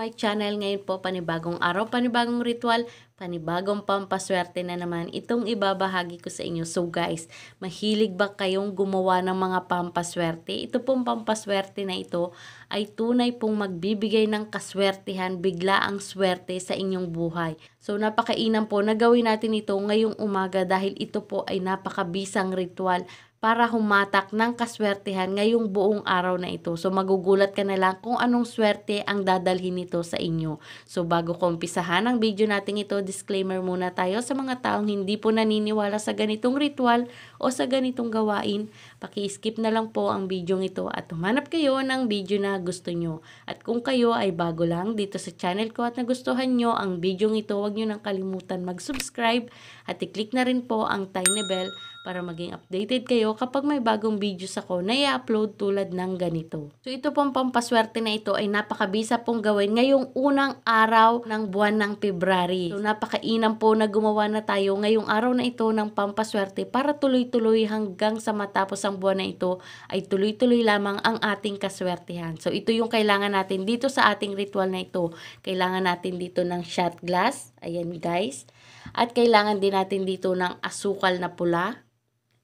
my channel. Ngayon po, panibagong araw, panibagong ritual, panibagong pampaswerte na naman itong ibabahagi ko sa inyo. So guys, mahilig ba kayong gumawa ng mga pampaswerte? Ito pong pampaswerte na ito ay tunay pong magbibigay ng kaswertehan, bigla ang swerte sa inyong buhay. So napakainam po na gawin natin ito ngayong umaga dahil ito po ay napakabisang ritual para humatak ng kaswertehan ngayong buong araw na ito. So magugulat ka na lang kung anong swerte ang dadalhin nito sa inyo. So bago ko umpisahan ang video natin ito, disclaimer muna tayo sa mga taong hindi po naniniwala sa ganitong ritual o sa ganitong gawain. Paki-skip na lang po ang video ito at humanap kayo ng video na gusto nyo. At kung kayo ay bago lang dito sa channel ko at nagustuhan nyo ang video ito, huwag nyo nang kalimutan mag-subscribe at i-click na rin po ang tiny bell para maging updated kayo kapag may bagong videos ako na i-upload tulad ng ganito. So ito pong pampaswerte na ito ay napakabisa pong gawin ngayong unang araw ng buwan ng February. So napakainam po na gumawa na tayo ngayong araw na ito ng pampaswerte para tuloy-tuloy hanggang sa matapos ang buwan na ito ay tuloy-tuloy lamang ang ating kaswertehan. So ito yung kailangan natin dito sa ating ritual na ito. Kailangan natin dito ng shot glass. Ayan guys. At kailangan din natin dito ng asukal na pula.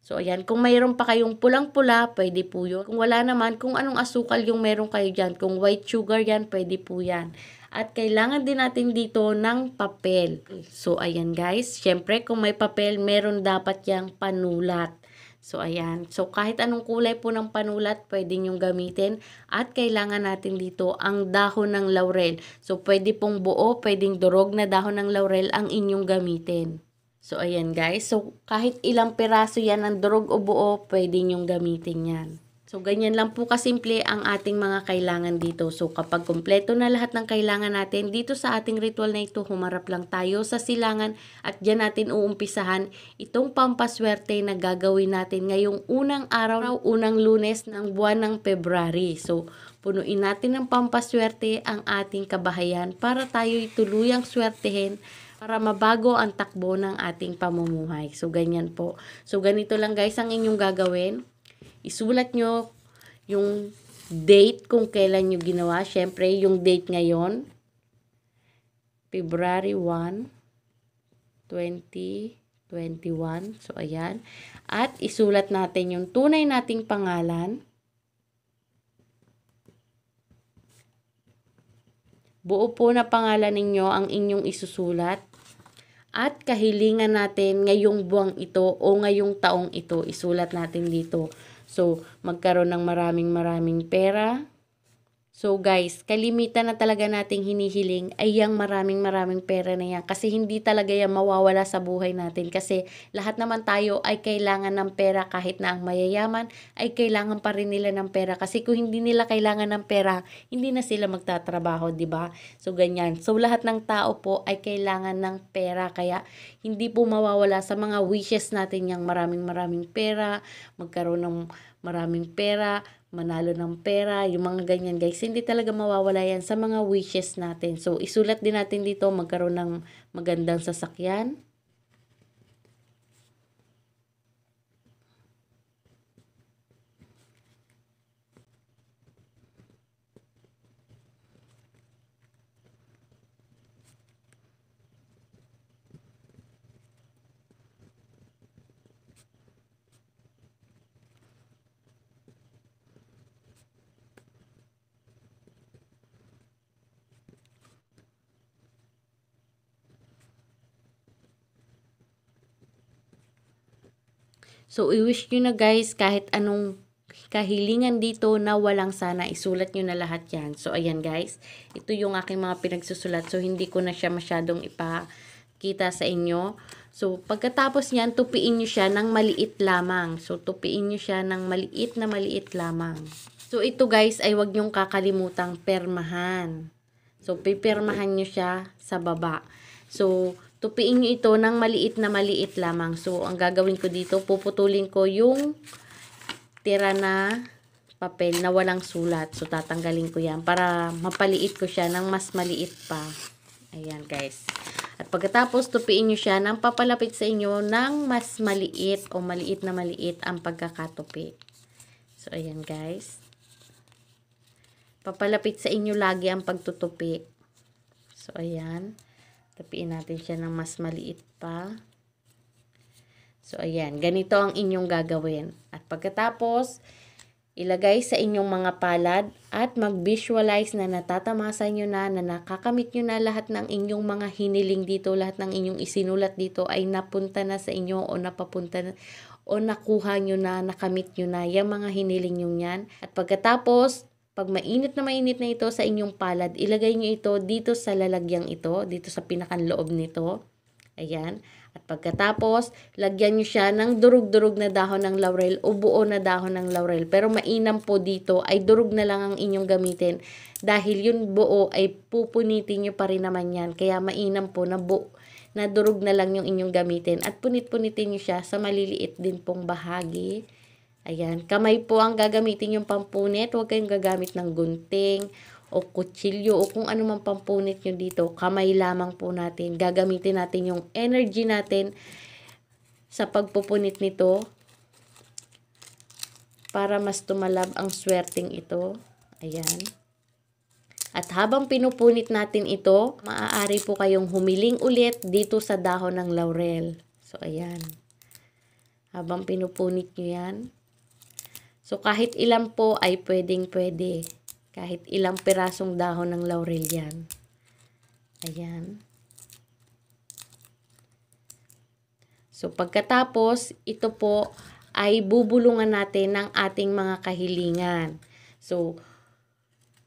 So, ayan. Kung mayroon pa kayong pulang-pula, pwede po yun. Kung wala naman, kung anong asukal yung meron kayo dyan. Kung white sugar yan, pwede po yan. At kailangan din natin dito ng papel. So, ayan guys. Siyempre, kung may papel, meron dapat yang panulat. So, ayan. So, kahit anong kulay po ng panulat, pwede nyong gamitin. At kailangan natin dito ang dahon ng laurel. So, pwede pong buo, pwedeng durog na dahon ng laurel ang inyong gamitin. So, ayan guys. So, kahit ilang piraso yan ng durog o buo, pwede nyong gamitin yan. So, ganyan lang po kasimple ang ating mga kailangan dito. So, kapag kumpleto na lahat ng kailangan natin, dito sa ating ritual na ito, humarap lang tayo sa silangan at dyan natin uumpisahan itong pampaswerte na gagawin natin ngayong unang araw, unang Lunes ng buwan ng February. So, punuin natin ng pampaswerte ang ating kabahayan para tayo tuluyang swertehin para mabago ang takbo ng ating pamumuhay. So, ganyan po. So, ganito lang guys ang inyong gagawin. Isulat nyo yung date kung kailan nyo ginawa. Siyempre, yung date ngayon, February 1, 2021. So, ayan. At isulat natin yung tunay nating pangalan. Buo po na pangalan ninyo ang inyong isusulat. At kahilingan natin ngayong buwang ito o ngayong taong ito, isulat natin dito. So, magkaroon ng maraming pera. So guys, kalimitan na talaga nating hinihiling ay yung maraming pera na yan. Kasi hindi talaga yan mawawala sa buhay natin. Kasi lahat naman tayo ay kailangan ng pera kahit na ang mayayaman ay kailangan pa rin nila ng pera. Kasi kung hindi nila kailangan ng pera, hindi na sila magtatrabaho, di ba? So ganyan. So lahat ng tao po ay kailangan ng pera. Kaya hindi po mawawala sa mga wishes natin yung maraming pera, magkaroon ng maraming pera, manalo ng pera, yung mga ganyan guys, hindi talaga mawawala yan sa mga wishes natin. So, isulat din natin dito, magkaroon ng magandang sasakyan. So, i-wish nyo na guys kahit anong kahilingan dito na walang sana, isulat nyo na lahat yan. So, ayan guys, ito yung aking mga pinagsusulat. So, hindi ko na siya masyadong ipakita sa inyo. So, pagkatapos niyan, tupiin nyo siya ng maliit lamang. So, tupiin nyo siya ng maliit lamang. So, ito guys ay wag nyong kakalimutang permahan. So, pipirmahan nyo siya sa baba. So, tupiin nyo ito ng maliit lamang. So, ang gagawin ko dito, puputulin ko yung tira na papel na walang sulat. So, tatanggalin ko yan para mapaliit ko siya ng mas maliit pa. Ayan, guys. At pagkatapos, tupiin nyo siya ng papalapit sa inyo ng mas maliit o maliit ang pagkakatupi. So, ayan, guys. Papalapit sa inyo lagi ang pagtutupi. So, ayan. Tapiin natin siya ng mas maliit pa. So, ayan. Ganito ang inyong gagawin. At pagkatapos, ilagay sa inyong mga palad at mag-visualize na natatamasa nyo na nakakamit nyo na lahat ng inyong mga hiniling dito, lahat ng inyong isinulat dito ay napunta na sa inyo o napapunta na, o nakuha nyo na, nakamit nyo na yung mga hiniling nyo yan. At pagkatapos, pag mainit na ito sa inyong palad, ilagay nyo ito dito sa lalagyang ito, dito sa pinakanloob nito. Ayan. At pagkatapos, lagyan nyo siya ng durug-durug na dahon ng laurel o buo na dahon ng laurel. Pero mainam po dito ay durug na lang ang inyong gamitin. Dahil yun buo ay pupunitin nyo pa rin naman yan. Kaya mainam po na buo na durug na lang yung inyong gamitin. At punit-punitin nyo siya sa maliliit din pong bahagi. Ayan. Kamay po ang gagamitin yung pampunit. Huwag kayong gagamit ng gunting o kutsilyo o kung ano man pampunit nyo dito, kamay lamang po natin. Gagamitin natin yung energy natin sa pagpupunit nito para mas tumalab ang swerteng ito. Ayan. At habang pinupunit natin ito, maaari po kayong humiling ulit dito sa dahon ng laurel. So, ayan. Habang pinupunit nyo yan. So, kahit ilan po ay pwedeng-pwede. Kahit ilang pirasong dahon ng laurel yan. Ayan. So, pagkatapos, ito po ay bubulungan natin ng ating mga kahilingan. So,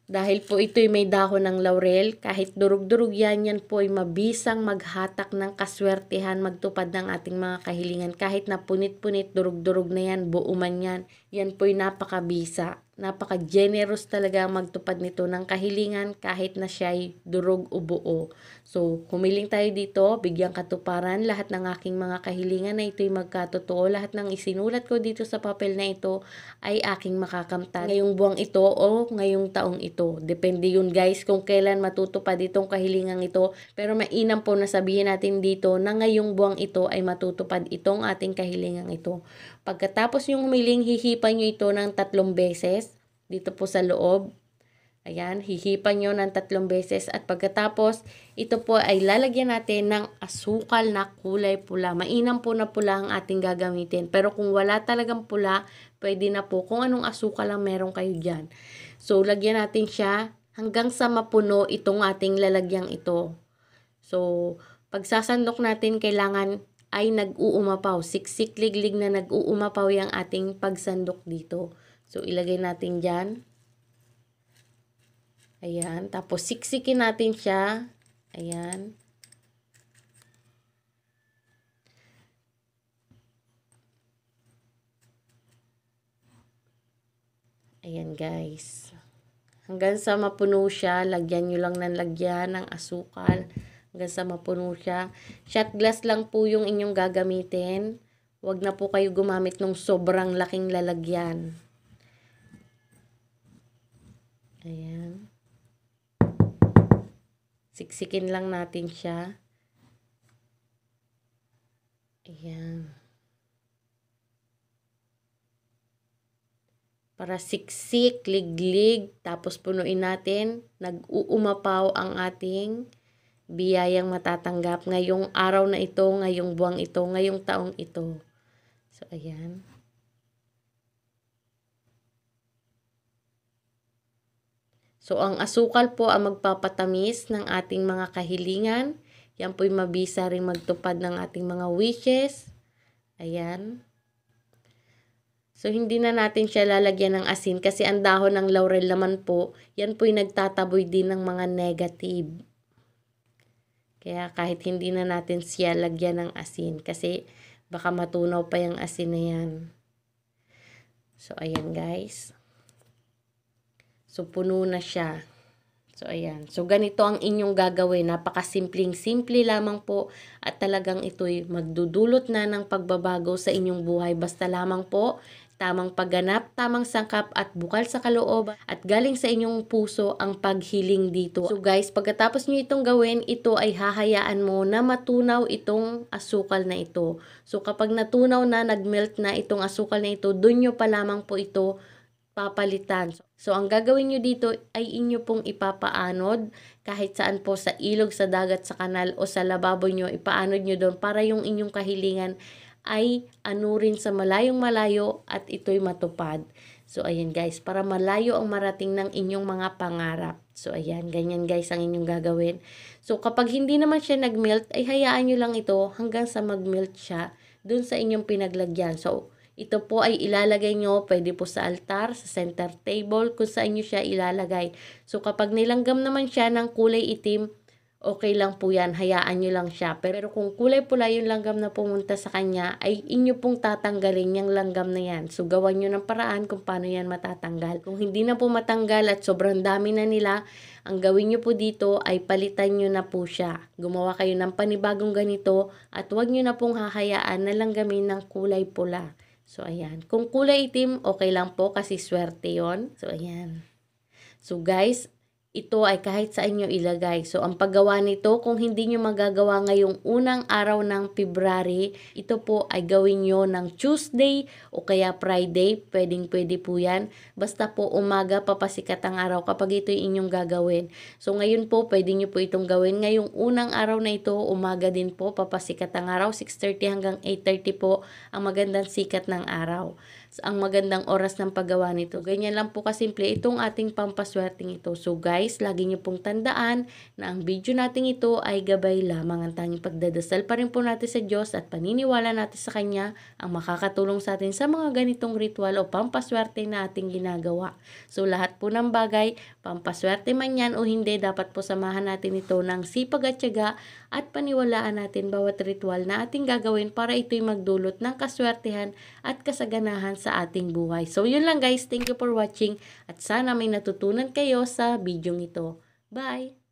dahil po ito'y may dahon ng laurel, kahit durug-durug yan, yan po ay mabisang maghatak ng kaswertehan, magtupad ng ating mga kahilingan. Kahit na punit-punit, durug-durug na yan, buo man yan, yan po'y napakabisa. Napaka-generous talaga magtupad nito ng kahilingan kahit na siya'y durog o buo. So, humiling tayo dito, bigyang katuparan, lahat ng aking mga kahilingan na ito'y magkatotoo. Lahat ng isinulat ko dito sa papel na ito ay aking makakamtan ngayong buwang ito o ngayong taong ito. Depende yun guys kung kailan matutupad itong kahilingan ito. Pero mainam po na sabihin natin dito na ngayong buwang ito ay matutupad itong ating kahilingan ito. Pagkatapos yung humiling, hihipan nyo ito ng 3 beses dito po sa loob. Ayan, hihipan nyo ng 3 beses at pagkatapos, ito po ay lalagyan natin ng asukal na kulay pula. Mainam po na pula ang ating gagamitin. Pero kung wala talagang pula, pwede na po kung anong asukal lang meron kayo dyan. So, lagyan natin siya hanggang sa mapuno itong ating lalagyang ito. So, pagsasandok natin, kailangan ay nag-uumapaw. Siksik-liglig na nag-uumapaw yung ating pagsandok dito. So, ilagay natin dyan. Ayan. Tapos, siksikin natin siya. Ayan. Ayan, guys. Hanggang sa mapuno siya, lagyan nyo lang ng lagyan ng asukal. Hanggang sa mapuno siya. Shot glass lang po yung inyong gagamitin. Huwag na po kayo gumamit ng sobrang laking lalagyan. Ayan. Siksikin lang natin siya. Ayan. Para siksik, liglig, tapos punuin natin. Nag-uumapaw ang ating biyayang matatanggap ngayong araw na ito, ngayong buwang ito, ngayong taong ito. So, ayan. So, ang asukal po ang magpapatamis ng ating mga kahilingan. Yan po'y mabisa rin magtupad ng ating mga wishes. Ayan. So, hindi na natin siya lalagyan ng asin kasi ang dahon ng laurel naman po, yan po'y nagtataboy din ng mga negative. Kaya kahit hindi na natin siya lagyan ng asin kasi baka matunaw pa yung asin na yan. So, ayan guys. So, puno na siya. So, ayan. So, ganito ang inyong gagawin. Napakasimpleng-simple lamang po at talagang ito'y magdudulot na ng pagbabago sa inyong buhay. Basta lamang po, tamang pagganap, tamang sangkap at bukal sa kaloob at galing sa inyong puso ang paghiling dito. So guys, pagkatapos nyo itong gawin, ito ay hahayaan mo na matunaw itong asukal na ito. So kapag natunaw na, nagmelt na itong asukal na ito, dun nyo pa lamang po ito papalitan. So, ang gagawin nyo dito ay inyo pong ipapaanod kahit saan po, sa ilog, sa dagat, sa kanal o sa lababo nyo, ipaanod nyo doon para yung inyong kahilingan ay anurin sa malayong malayo at ito'y matupad. So, ayan guys, para malayo ang marating ng inyong mga pangarap. So, ayan, ganyan guys ang inyong gagawin. So, kapag hindi naman siya nag-melt, ay hayaan nyo lang ito hanggang sa mag-melt siya dun sa inyong pinaglagyan. So, ito po ay ilalagay nyo, pwede po sa altar, sa center table, kung saan nyo siya ilalagay. So, kapag nilanggam naman siya ng kulay itim, okay lang po yan, hayaan nyo lang siya. Pero kung kulay pula yung langgam na pumunta sa kanya, ay inyo pong tatanggalin yung langgam na yan. So, gawan nyo ng paraan kung paano yan matatanggal. Kung hindi na po matanggal at sobrang dami na nila, ang gawin nyo po dito ay palitan nyo na po siya. Gumawa kayo ng panibagong ganito at huwag nyo na pong hahayaan na langgamin ng kulay pula. So, ayan. Kung kulay itim, okay lang po kasi swerte yon. So, ayan. So, guys, ito ay kahit sa inyo ilagay. So, ang paggawa nito, kung hindi nyo magagawa ngayong unang araw ng February, ito po ay gawin nyo ng Tuesday o kaya Friday. Pwedeng-pwede po yan. Basta po umaga papasikat ang araw kapag ito yung inyong gagawin. So, ngayon po, pwede nyo po itong gawin. Ngayong unang araw na ito, umaga din po, papasikat ang araw. 6:30 hanggang 8:30 po ang magandang sikat ng araw. Ang magandang oras ng paggawa nito. Ganyan lang po kasimple itong ating pampaswerteng ito. So guys, lagi niyo pong tandaan na ang video natin ito ay gabay lamang. Ang tanging pagdadasal pa rin po natin sa Diyos at paniniwala natin sa Kanya ang makakatulong sa atin sa mga ganitong ritual o pampaswerte na ating ginagawa. So lahat po ng bagay, pampaswerte man yan o hindi, dapat po samahan natin ito ng sipag at tiyaga at paniwalaan natin bawat ritual na ating gagawin para ito'y magdulot ng kaswertehan at kasaganahan sa ating buhay. So, yun lang guys. Thank you for watching at sana may natutunan kayo sa video ito. Bye!